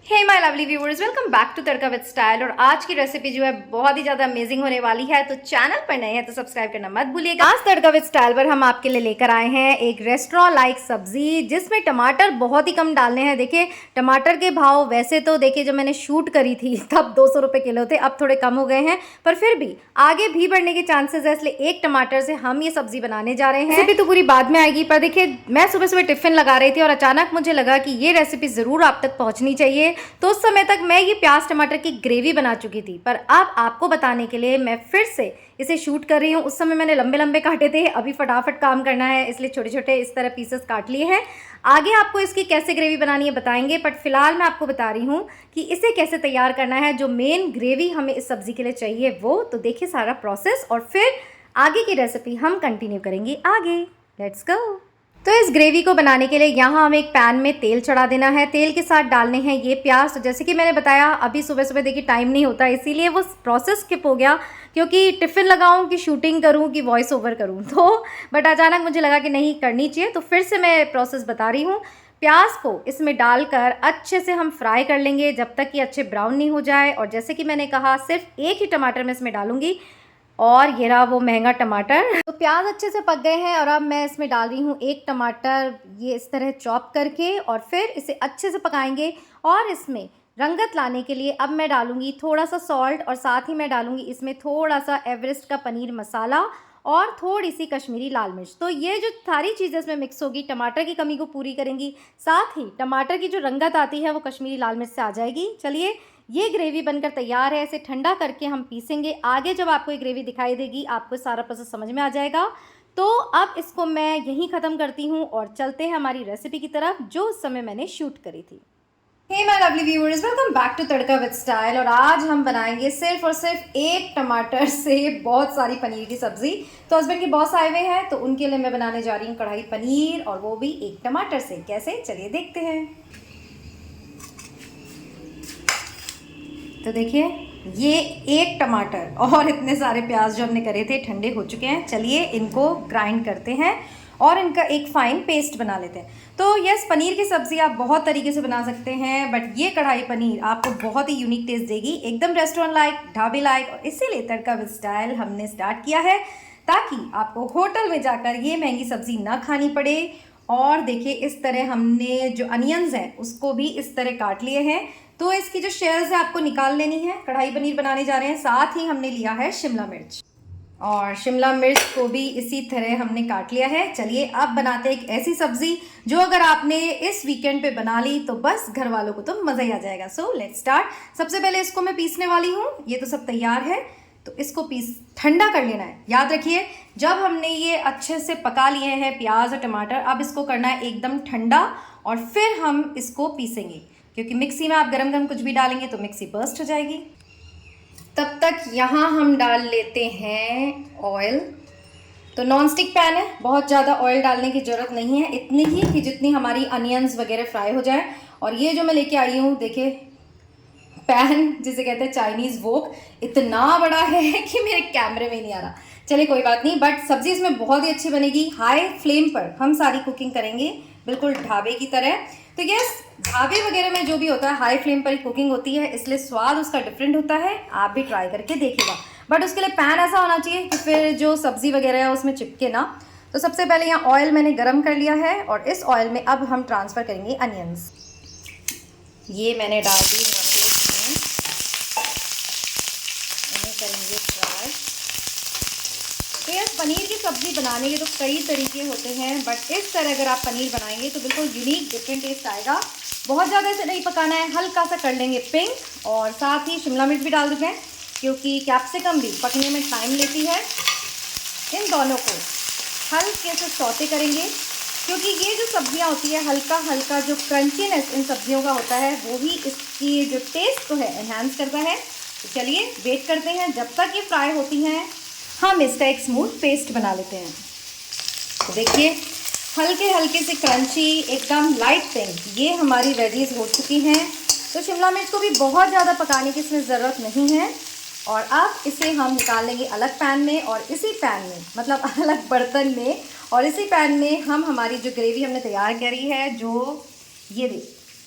Hey my lovely viewers, welcome back to tadka with style. और आज की recipe जो है बहुत ही ज्यादा अमेजिंग होने वाली है, तो चैनल पर नए हैं तो सब्सक्राइब करना मत भूलिएगा। आज तड़का विद स्टाइल पर हम आपके लिए लेकर आए हैं एक रेस्टोरेंट लाइक सब्जी, जिसमें टमाटर बहुत ही कम डालने हैं। देखिए टमाटर के भाव वैसे तो देखिए जब मैंने शूट करी थी तब 200 रुपये किलो थे, अब थोड़े कम हो गए हैं, पर फिर भी आगे भी बढ़ने के चांसेस है, इसलिए एक टमाटर से हम ये सब्जी बनाने जा रहे हैं। रेसिपी तो पूरी बाद में आएगी, पर देखिए मैं सुबह सुबह टिफिन लगा रही थी और अचानक मुझे लगा कि ये रेसिपी जरूर आप तक पहुंचनी चाहिए। तो उस समय तक मैं ये प्याज टमाटर की ग्रेवी बना चुकी थी, पर अब आपको बताने के लिए मैं फिर से इसे शूट कर रही हूँ। उस समय मैंने लंबे लंबे काटे थे, अभी फटाफट काम करना है, इसलिए छोटे छोटे इस तरह पीसेस काट लिए हैं। आगे आपको इसकी कैसे ग्रेवी बनानी है बताएंगे, बट फिलहाल मैं आपको बता रही हूँ कि इसे कैसे तैयार करना है। जो मेन ग्रेवी हमें इस सब्जी के लिए चाहिए वो, तो देखिए सारा प्रोसेस और फिर आगे की रेसिपी हम कंटिन्यू करेंगे आगे। Let's go. तो इस ग्रेवी को बनाने के लिए यहाँ हमें एक पैन में तेल चढ़ा देना है। तेल के साथ डालने हैं ये प्याज। तो जैसे कि मैंने बताया अभी सुबह सुबह देखिए टाइम नहीं होता, इसीलिए वो प्रोसेस स्किप हो गया, क्योंकि टिफ़िन लगाऊं कि शूटिंग करूं कि वॉइस ओवर करूं, तो बट अचानक मुझे लगा कि नहीं करनी चाहिए, तो फिर से मैं प्रोसेस बता रही हूँ। प्याज को इसमें डालकर अच्छे से हम फ्राई कर लेंगे जब तक कि अच्छे ब्राउन नहीं हो जाए। और जैसे कि मैंने कहा सिर्फ एक ही टमाटर मैं इसमें डालूंगी, और ये रहा वो महंगा टमाटर। तो प्याज अच्छे से पक गए हैं और अब मैं इसमें डाल रही हूँ एक टमाटर, ये इस तरह चॉप करके, और फिर इसे अच्छे से पकाएंगे। और इसमें रंगत लाने के लिए अब मैं डालूंगी थोड़ा सा सॉल्ट, और साथ ही मैं डालूंगी इसमें थोड़ा सा एवरेस्ट का पनीर मसाला और थोड़ी सी कश्मीरी लाल मिर्च। तो ये जो सारी चीज़ें इसमें मिक्स होगी टमाटर की कमी को पूरी करेंगी, साथ ही टमाटर की जो रंगत आती है वो कश्मीरी लाल मिर्च से आ जाएगी। चलिए ये ग्रेवी बनकर तैयार है, इसे ठंडा करके हम पीसेंगे। आगे जब आपको ये ग्रेवी दिखाई देगी आपको सारा प्रोसेस समझ में आ जाएगा। तो अब इसको मैं यहीं ख़त्म करती हूँ और चलते हैं हमारी रेसिपी की तरफ, जो उस समय मैंने शूट करी थी। Hey my lovely viewers, welcome back to tadka with style. और आज हम बनाएंगे सिर्फ और सिर्फ एक टमाटर से बहुत सारी पनीर की सब्जी। तो हस्बैंड के बॉस आए हुए हैं, तो उनके लिए मैं बनाने जा रही हूँ कढ़ाई पनीर, और वो भी एक टमाटर से। कैसे, चलिए देखते हैं। तो देखिए ये एक टमाटर और इतने सारे प्याज जो हमने करे थे ठंडे हो चुके हैं। चलिए इनको ग्राइंड करते हैं और इनका एक फाइन पेस्ट बना लेते हैं। तो यस, पनीर की सब्ज़ी आप बहुत तरीके से बना सकते हैं, बट ये कढ़ाई पनीर आपको बहुत ही यूनिक टेस्ट देगी, एकदम रेस्टोरेंट लाइक, ढाबे लाइक। और इसीलिए तड़का विद स्टाइल हमने स्टार्ट किया है, ताकि आपको होटल में जाकर ये महंगी सब्ज़ी ना खानी पड़े। और देखिए इस तरह हमने जो अनियंस हैं उसको भी इस तरह काट लिए हैं, तो इसकी जो शेल्स है आपको निकाल लेनी है। कढ़ाई पनीर बनाने जा रहे हैं। साथ ही हमने लिया है शिमला मिर्च, और शिमला मिर्च को भी इसी तरह हमने काट लिया है। चलिए अब बनाते हैं एक ऐसी सब्जी जो अगर आपने इस वीकेंड पे बना ली तो बस घर वालों को तो मज़ा ही आ जाएगा। So let's start. सबसे पहले इसको मैं पीसने वाली हूँ। ये तो सब तैयार है, तो इसको ठंडा कर लेना है। याद रखिए जब हमने ये अच्छे से पका लिए हैं प्याज और टमाटर, अब इसको करना है एकदम ठंडा, और फिर हम इसको पीसेंगे, क्योंकि मिक्सी में आप गरम गरम कुछ भी डालेंगे तो मिक्सी बर्स्ट हो जाएगी। तब तक यहाँ हम डाल लेते हैं ऑयल। तो नॉन स्टिक पैन है, बहुत ज़्यादा ऑयल डालने की ज़रूरत नहीं है, इतनी ही कि जितनी हमारी अनियंस वगैरह फ्राई हो जाए। और ये जो मैं लेके आई हूँ देखिए पैन, जिसे कहते हैं चाइनीज़ वोक, इतना बड़ा है कि मेरे कैमरे में नहीं आ रहा। चलिए कोई बात नहीं, बट सब्ज़ी इसमें बहुत ही अच्छी बनेगी। हाई फ्लेम पर हम सारी कुकिंग करेंगे, बिल्कुल ढाबे की तरह। तो यस, ढाबे वगैरह में जो भी होता है हाई फ्लेम पर ही कुकिंग होती है, इसलिए स्वाद उसका डिफरेंट होता है। आप भी ट्राई करके देखिएगा, बट उसके लिए पैन ऐसा होना चाहिए कि फिर जो सब्ज़ी वगैरह है उसमें चिपके ना। तो सबसे पहले यहाँ ऑयल मैंने गरम कर लिया है, और इस ऑयल में अब हम ट्रांसफ़र करेंगे अनियंस। ये मैंने डाल दी, इन्हें करेंगे फ्राई। तो यार पनीर की सब्ज़ी बनाने के तो कई तरीके होते हैं, बट इस तरह अगर आप पनीर बनाएंगे तो बिल्कुल यूनिक डिफरेंट टेस्ट आएगा। बहुत ज़्यादा इसे नहीं पकाना है, हल्का सा कर लेंगे पिंक, और साथ ही शिमला मिर्च भी डाल देते हैं, क्योंकि कैप्सिकम भी पकने में टाइम लेती है। इन दोनों को हल्के से सौते करेंगे, क्योंकि ये जो सब्जियां होती है हल्का हल्का जो क्रंचीनेस इन सब्जियों का होता है वो ही इसकी जो टेस्ट को है एनहांस करता है। तो चलिए वेट करते हैं जब तक ये फ्राई होती हैं, हम इसका एक स्मूथ पेस्ट बना लेते हैं। तो देखिए हल्के हल्के से क्रंची, एकदम लाइट पिंक, ये हमारी वेजीज हो चुकी हैं। तो शिमला मिर्च को भी बहुत ज़्यादा पकाने की इसमें ज़रूरत नहीं है। और अब इसे हम निकाल लेंगे अलग पैन में, और इसी पैन में मतलब अलग बर्तन में, और इसी पैन में हम हमारी जो ग्रेवी हमने तैयार करी है, जो ये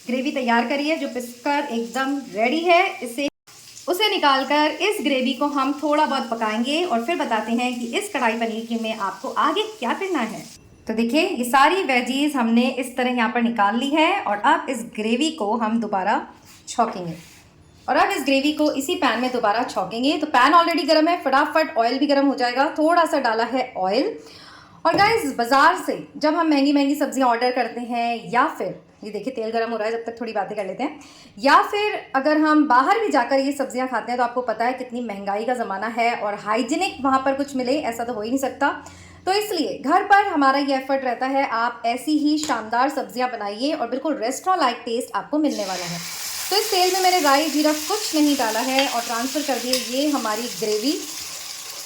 ग्रेवी तैयार करी है जो पिसकर एकदम रेडी है। उसे निकालकर इस ग्रेवी को हम थोड़ा बहुत पकाएंगे और फिर बताते हैं कि इस कढ़ाई पनीर की में आपको आगे क्या करना है। तो देखिए ये सारी वेजीज हमने इस तरह यहाँ पर निकाल ली है और अब इस ग्रेवी को हम दोबारा छौंकेंगे और अब इस ग्रेवी को इसी पैन में दोबारा छौंकेंगे। तो पैन ऑलरेडी गर्म है, फटाफट ऑयल भी गर्म हो जाएगा। थोड़ा सा डाला है ऑयल। और गाइस बाजार से जब हम महंगी महंगी सब्जियां ऑर्डर करते हैं या फिर ये देखिए तेल गर्म हो रहा है, जब तक थोड़ी बातें कर लेते हैं, या फिर अगर हम बाहर भी जाकर ये सब्जियां खाते हैं तो आपको पता है कितनी महंगाई का ज़माना है और हाइजीनिक वहाँ पर कुछ मिले ऐसा तो हो ही नहीं सकता। तो इसलिए घर पर हमारा ये एफर्ट रहता है, आप ऐसी ही शानदार सब्जियां बनाइए और बिल्कुल रेस्टोरेंट लाइक टेस्ट आपको मिलने वाला है। तो इस तेल में मैंने राई जीरा कुछ नहीं डाला है और ट्रांसफ़र कर दिए ये हमारी ग्रेवी।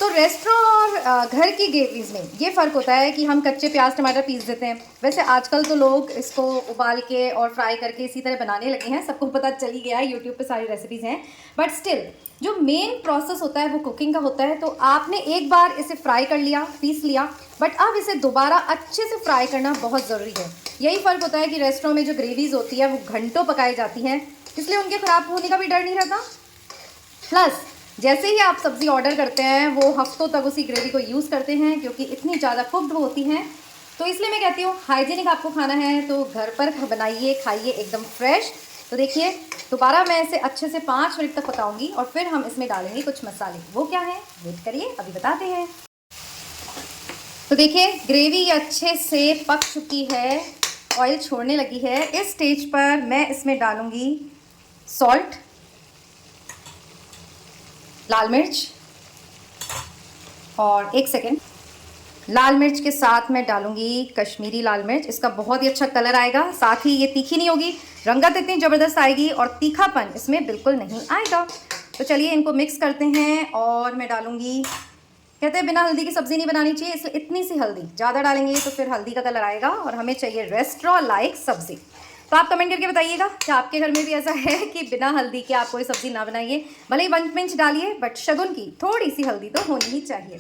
तो रेस्टोरेंट और घर की ग्रेवीज़ में ये फ़र्क होता है कि हम कच्चे प्याज टमाटर पीस देते हैं। वैसे आजकल तो लोग इसको उबाल के और फ्राई करके इसी तरह बनाने लगे हैं, सबको पता चल ही गया है, यूट्यूब पे सारी रेसिपीज़ हैं। बट स्टिल जो मेन प्रोसेस होता है वो कुकिंग का होता है। तो आपने एक बार इसे फ्राई कर लिया, पीस लिया, बट अब इसे दोबारा अच्छे से फ्राई करना बहुत ज़रूरी है। यही फ़र्क होता है कि रेस्टोरेंट में जो ग्रेवीज़ होती है वो घंटों पकाई जाती हैं, इसलिए उनके ख़राब होने का भी डर नहीं रहता। प्लस जैसे ही आप सब्ज़ी ऑर्डर करते हैं वो हफ्तों तक उसी ग्रेवी को यूज़ करते हैं क्योंकि इतनी ज़्यादा कुक्ड होती हैं। तो इसलिए मैं कहती हूँ हाइजीनिक आपको खाना है तो घर पर बनाइए, खाइए एकदम फ्रेश। तो देखिए दोबारा मैं इसे अच्छे से 5 मिनट तक पकाऊंगी और फिर हम इसमें डालेंगे कुछ मसाले। वो क्या है वेट करिए, अभी बताते हैं। तो देखिए ग्रेवी अच्छे से पक चुकी है, ऑयल छोड़ने लगी है। इस स्टेज पर मैं इसमें डालूँगी सॉल्ट, लाल मिर्च और 1 सेकेंड, लाल मिर्च के साथ मैं डालूंगी कश्मीरी लाल मिर्च। इसका बहुत ही अच्छा कलर आएगा, साथ ही ये तीखी नहीं होगी, रंगत इतनी ज़बरदस्त आएगी और तीखापन इसमें बिल्कुल नहीं आएगा। तो चलिए इनको मिक्स करते हैं और मैं डालूंगी, कहते हैं बिना हल्दी की सब्ज़ी नहीं बनानी चाहिए, इसलिए इतनी सी हल्दी, ज़्यादा डालेंगे तो फिर हल्दी का कलर आएगा और हमें चाहिए रेस्टोरेंट लाइक सब्ज़ी। तो आप कमेंट करके बताइएगा कि आपके घर में भी ऐसा है कि बिना हल्दी के आप कोई सब्ज़ी ना बनाइए, भले ही 1 पिंच डालिए बट शगुन की थोड़ी सी हल्दी तो होनी ही चाहिए।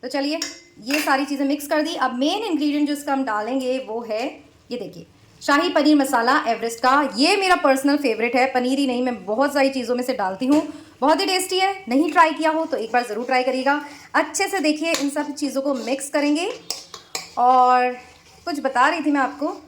तो चलिए ये सारी चीज़ें मिक्स कर दी। अब मेन इंग्रेडिएंट जो इसका हम डालेंगे वो है ये देखिए शाही पनीर मसाला एवरेस्ट का। ये मेरा पर्सनल फेवरेट है, पनीर ही नहीं मैं बहुत सारी चीज़ों में से डालती हूँ, बहुत ही टेस्टी है। नहीं ट्राई किया हो तो एक बार ज़रूर ट्राई करिएगा। अच्छे से देखिए इन सब चीज़ों को मिक्स करेंगे और कुछ बता रही थी मैं आपको।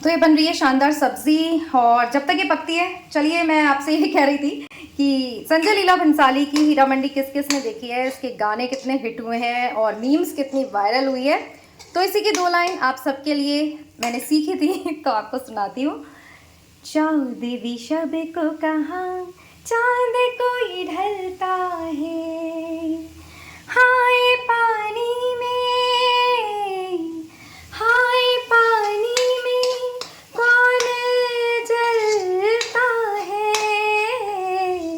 तो ये बन रही है शानदार सब्ज़ी और जब तक ये पकती है चलिए मैं आपसे ये कह रही थी कि संजय लीला भंसाली की हीरा मंडी किस किस ने देखी है, इसके गाने कितने हिट हुए हैं और मीम्स कितनी वायरल हुई है। तो इसी की 2 लाइन आप सबके लिए मैंने सीखी थी तो आपको सुनाती हूँ। जाओ देवी शब को कहाँ चांद कोई ढलता है, हाय पानी में, हाय पानी में कौन जलता है,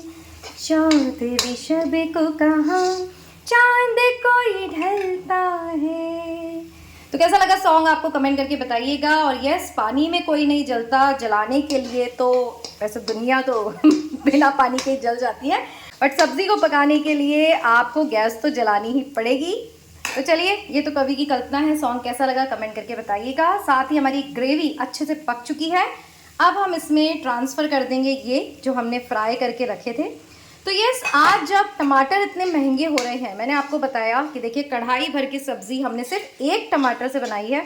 चौथ विशब को कहाँ चांद कोई ढलता है। तो कैसा लगा सॉन्ग आपको कमेंट करके बताइएगा। और यस पानी में कोई नहीं जलता, जलाने के लिए तो वैसे दुनिया तो बिना पानी के जल जाती है, बट सब्ज़ी को पकाने के लिए आपको गैस तो जलानी ही पड़ेगी। तो चलिए ये तो कवि की कल्पना है, सॉन्ग कैसा लगा कमेंट करके बताइएगा। साथ ही हमारी ग्रेवी अच्छे से पक चुकी है, अब हम इसमें ट्रांसफ़र कर देंगे ये जो हमने फ्राई करके रखे थे। तो यस आज जब टमाटर इतने महंगे हो रहे हैं, मैंने आपको बताया कि देखिए कढ़ाई भर की सब्ज़ी हमने सिर्फ 1 टमाटर से बनाई है।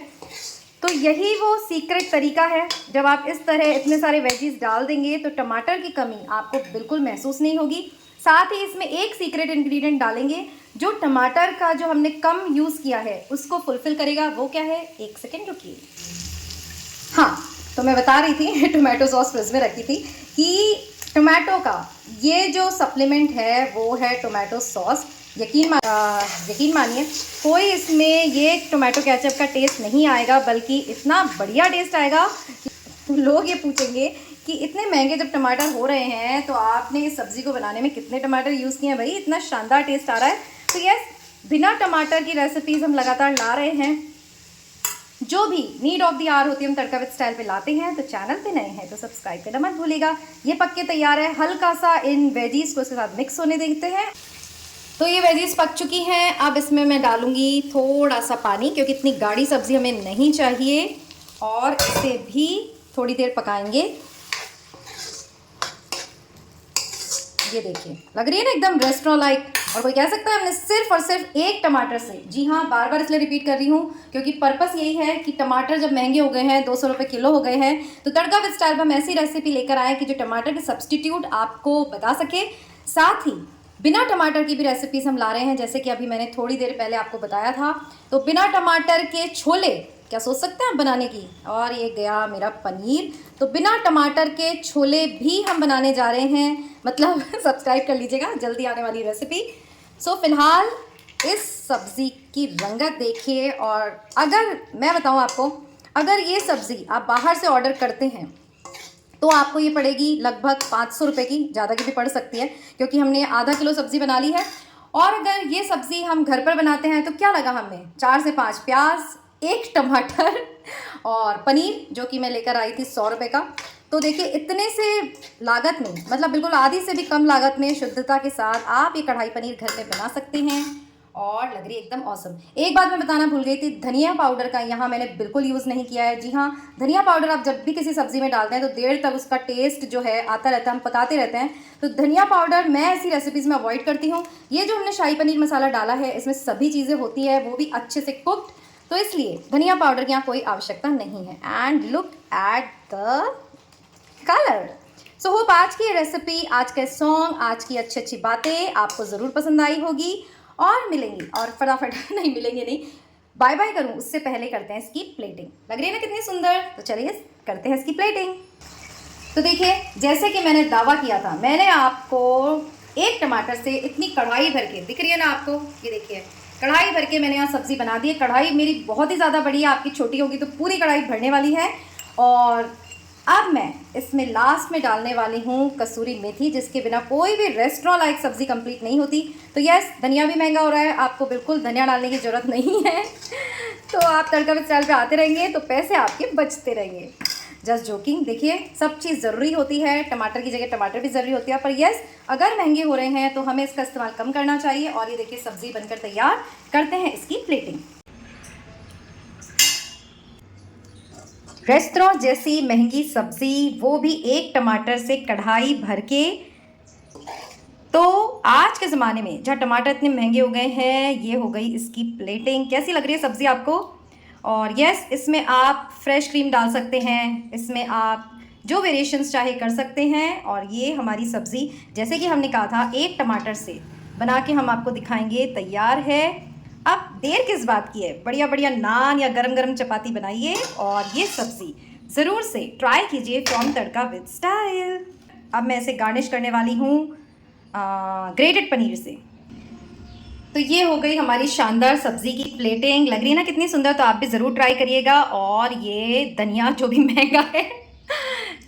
तो यही वो सीक्रेट तरीका है, जब आप इस तरह इतने सारे वेजीज डाल देंगे तो टमाटर की कमी आपको बिल्कुल महसूस नहीं होगी। साथ ही इसमें एक सीक्रेट इंग्रेडिएंट डालेंगे जो टमाटर का जो हमने कम यूज़ किया है उसको फुलफ़िल करेगा। वो क्या है, 1 सेकेंड रुकिए। हाँ तो मैं बता रही थी टोमेटो सॉस फ्रिज में रखी थी कि टोमेटो का ये जो सप्लीमेंट है वो है टोमेटो सॉस। यकीन मानिए कोई इसमें ये टोमेटो केचप का टेस्ट नहीं आएगा, बल्कि इतना बढ़िया टेस्ट आएगा कि लोग ये पूछेंगे कि इतने महंगे जब टमाटर हो रहे हैं तो आपने इस सब्ज़ी को बनाने में कितने टमाटर यूज़ किए हैं भाई, इतना शानदार टेस्ट आ रहा है। तो यस बिना टमाटर की रेसिपीज़ हम लगातार ला रहे हैं, जो भी नीड ऑफ द आवर होती है हम तड़का विद स्टाइल पे लाते हैं। तो चैनल पे नए हैं तो सब्सक्राइब करना मत भूलिएगा। ये पक के तैयार है, हल्का सा इन वेजीज को इसके साथ मिक्स होने देते हैं। तो ये वेजीज पक चुकी हैं, अब इसमें मैं डालूंगी थोड़ा सा पानी क्योंकि इतनी गाढ़ी सब्ज़ी हमें नहीं चाहिए। और इसे भी थोड़ी देर पकाएंगे। ये देखिए, लग रही है ना एकदम रेस्टोरेंट लाइक। और कोई कह सकता है हमने सिर्फ और सिर्फ एक टमाटर से, जी हाँ, बार बार इसलिए रिपीट कर रही हूँ क्योंकि पर्पस यही है कि टमाटर जब महंगे हो गए हैं, 200 रुपये किलो हो गए हैं, तो तड़का विद स्टाइल पर हम ऐसी रेसिपी लेकर आए कि जो टमाटर के सब्सटीट्यूट आपको बता सके। साथ ही बिना टमाटर की भी रेसिपीज हम ला रहे हैं, जैसे कि अभी मैंने थोड़ी देर पहले आपको बताया था। तो बिना टमाटर के छोले क्या सोच सकते हैं आप बनाने की। और ये गया मेरा पनीर। तो बिना टमाटर के छोले भी हम बनाने जा रहे हैं, मतलब सब्सक्राइब कर लीजिएगा, जल्दी आने वाली रेसिपी। सो फिलहाल इस सब्ज़ी की रंगत देखिए। और अगर मैं बताऊं आपको, अगर ये सब्ज़ी आप बाहर से ऑर्डर करते हैं तो आपको ये पड़ेगी लगभग 500 रुपये की, ज़्यादा की भी पड़ सकती है क्योंकि हमने आधा किलो सब्ज़ी बना ली है। और अगर ये सब्ज़ी हम घर पर बनाते हैं तो क्या लगा हमें, 4 से 5 प्याज, 1 टमाटर और पनीर जो कि मैं लेकर आई थी 100 रुपये का। तो देखिए इतने से लागत में, मतलब बिल्कुल आधी से भी कम लागत में शुद्धता के साथ आप ये कढ़ाई पनीर घर में बना सकते हैं और लग रही है एकदम औसम। एक बात मैं बताना भूल गई थी, धनिया पाउडर का यहाँ मैंने बिल्कुल यूज़ नहीं किया है। जी हाँ, धनिया पाउडर आप जब भी किसी सब्ज़ी में डालते हैं तो देर तक उसका टेस्ट जो है आता रहता है, हम पकाते रहते हैं, तो धनिया पाउडर मैं ऐसी रेसिपीज़ में अवॉइड करती हूँ। ये जो हमने शाही पनीर मसाला डाला है इसमें सभी चीज़ें होती है, वो भी अच्छे से कुक्ड, तो इसलिए धनिया पाउडर की यहाँ कोई आवश्यकता नहीं है। And look at the colour. So hope आज की रेसिपी, आज के सॉन्ग, आज की अच्छी अच्छी बातें आपको ज़रूर पसंद आई होगी। और मिलेंगी, और फटाफट नहीं मिलेंगे नहीं, बाय बाय करूँ उससे पहले करते हैं इसकी प्लेटिंग। लग रही है ना कितनी सुंदर, तो चलिए करते हैं इसकी प्लेटिंग। तो देखिए, जैसे कि मैंने दावा किया था, मैंने आपको 1 टमाटर से इतनी कढ़ाई भर के, दिख रही है ना आपको, ये देखिए कढ़ाई भर के मैंने यहाँ सब्ज़ी बना दी है। कढ़ाई मेरी बहुत ही ज़्यादा बड़ी है, आपकी छोटी होगी तो पूरी कढ़ाई भरने वाली है। और अब मैं इसमें लास्ट में डालने वाली हूँ कसूरी मेथी, जिसके बिना कोई भी रेस्टोरेंट लाइक सब्ज़ी कंप्लीट नहीं होती। तो यस, धनिया भी महंगा हो रहा है, आपको बिल्कुल धनिया डालने की ज़रूरत नहीं है। तो आप तड़का विद स्टाइल पे आते रहेंगे तो पैसे आपके बचते रहेंगे। Just joking. देखिए, सब चीज़ ज़रूरी होती है, टमाटर की जगह टमाटर भी ज़रूरी होती है, पर यस, अगर महंगे हो रहे हैं तो हमें इसका इस्तेमाल कम करना चाहिए। और ये देखिए सब्ज़ी बनकर तैयार, करते हैं इसकी प्लेटिंग। रेस्टोरेंट जैसी महंगी सब्ज़ी, वो भी 1 टमाटर से कढ़ाई भर के। तो आज के ज़माने में जहाँ टमाटर इतने महंगे हो गए हैं, ये हो गई इसकी प्लेटिंग। कैसी लग रही है सब्ज़ी आपको? और यस, इसमें आप फ्रेश क्रीम डाल सकते हैं, इसमें आप जो वेरिएशंस चाहे कर सकते हैं। और ये हमारी सब्ज़ी, जैसे कि हमने कहा था, 1 टमाटर से बना के हम आपको दिखाएंगे, तैयार है। अब देर किस बात की है, बढ़िया बढ़िया नान या गरम गरम चपाती बनाइए और ये सब्ज़ी ज़रूर से ट्राई कीजिए फ्रॉम तड़का विद स्टाइल। अब मैं इसे गार्निश करने वाली हूँ ग्रेटेड पनीर से। तो ये हो गई हमारी शानदार सब्ज़ी की प्लेटिंग। लग रही है ना कितनी सुंदर, तो आप भी ज़रूर ट्राई करिएगा। और ये धनिया जो भी महंगा है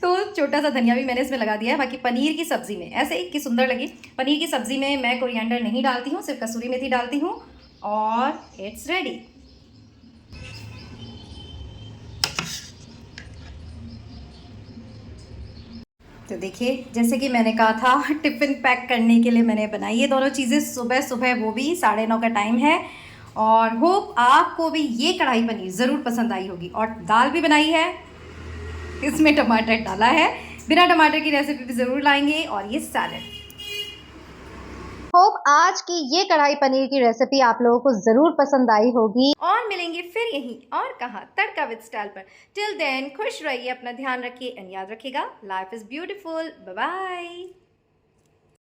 तो छोटा सा धनिया भी मैंने इसमें लगा दिया है। बाकी पनीर की सब्ज़ी में ऐसे ही कि सुंदर लगी, पनीर की सब्ज़ी में मैं कोरिएंडर नहीं डालती हूँ, सिर्फ कसूरी मेथी डालती हूँ। और इट्स रेडी। तो देखिए, जैसे कि मैंने कहा था, टिफ़िन पैक करने के लिए मैंने बनाई ये दोनों चीज़ें सुबह सुबह, वो भी 9:30 का टाइम है। और होप आपको भी ये कढ़ाई पनीर ज़रूर पसंद आई होगी। और दाल भी बनाई है, इसमें टमाटर डाला है, बिना टमाटर की रेसिपी भी ज़रूर लाएंगे। और ये सैलेड। होप आज की ये कढ़ाई पनीर की रेसिपी आप लोगों को ज़रूर पसंद आई होगी। और मिलेंगे फिर यहीं और कहाँ, तड़का विद स्टाइल पर। टिल देन खुश रहिए, अपना ध्यान रखिए एंड याद रखिएगा, life is beautiful. Bye bye.